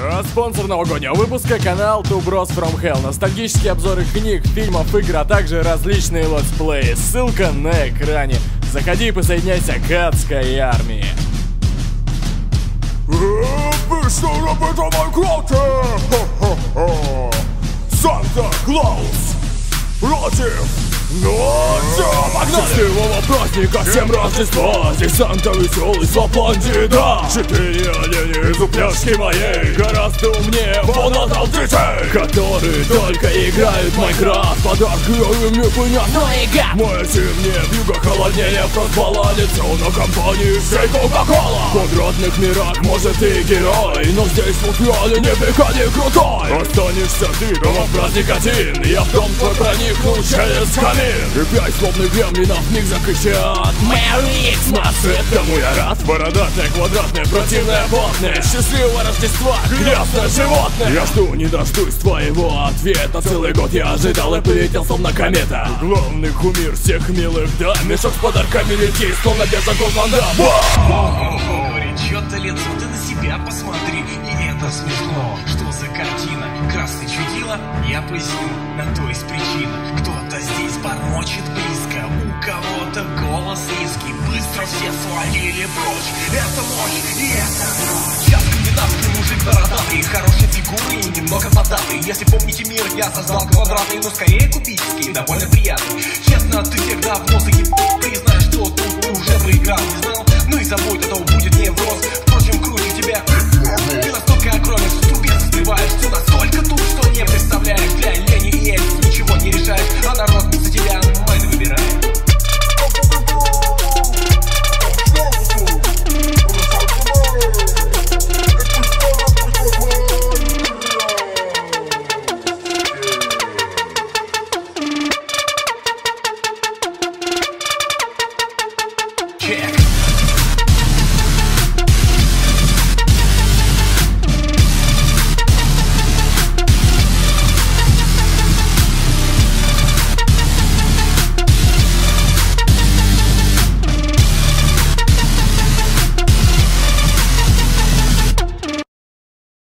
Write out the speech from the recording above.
А спонсор новогоднего выпуска — канал Two Bros From Hell. Ностальгические обзоры книг, фильмов, игр, а также различные летсплеи. Ссылка на экране. Заходи и присоединяйся к адской армии. Санта-Клаус против счастливого праздника, всем Рождества. Здесь Санта веселый с Лапландии, да. 4 оленя из упряжки моей гораздо умнее вон от детей, которые только играют в Майнкрафт. Подарки им не понять, но игра. Моя зимняя вьюга холоднее фростбола. Лицо на компании всей Кока-Кола. В квадратных мирах может и герой, но здесь в Лукьяне не пикани крутой. Останешься ты дома в праздник один, я в дом твой проникну через камин. И 5 злобных гремлинов вмиг закричат: Merry Xmas! Этому я рад. Бородатое, квадратное, противное, потное, счастливого Рождества, грязное животное. Я жду, не дождусь твоего ответа. Целый год я ожидал и полетел словно комета. Главный кумир всех милых, да. Мешок с подарками летит, словно держа Госманда. Говорит, чё-то лицо, ты на себя посмотри. И это смешно. Что за картина? Красный чудило? Я поясню, на то есть причина. Кто-то здесь бормочет близко, у кого-то голос низкий. Быстро все свалили прочь. Это мощь и это ночь. Я скандинавский мужик бородатый, хорошей фигуры и немного податый. Если помните мир, я создал квадратный, но скорее кубический, довольно приятный. Честно, ты всех давно заебал. Ты знаешь, что тут ты уже проиграл, не знал? Ну и забудь, это будет невроз. Впрочем, круче тебя. Ты настолько огромен, что тупец успеваешь. Все настолько туп, что не представляешь. Для лени и эльф ничего не решаешь, а народ за тебя майны выбирает. Check.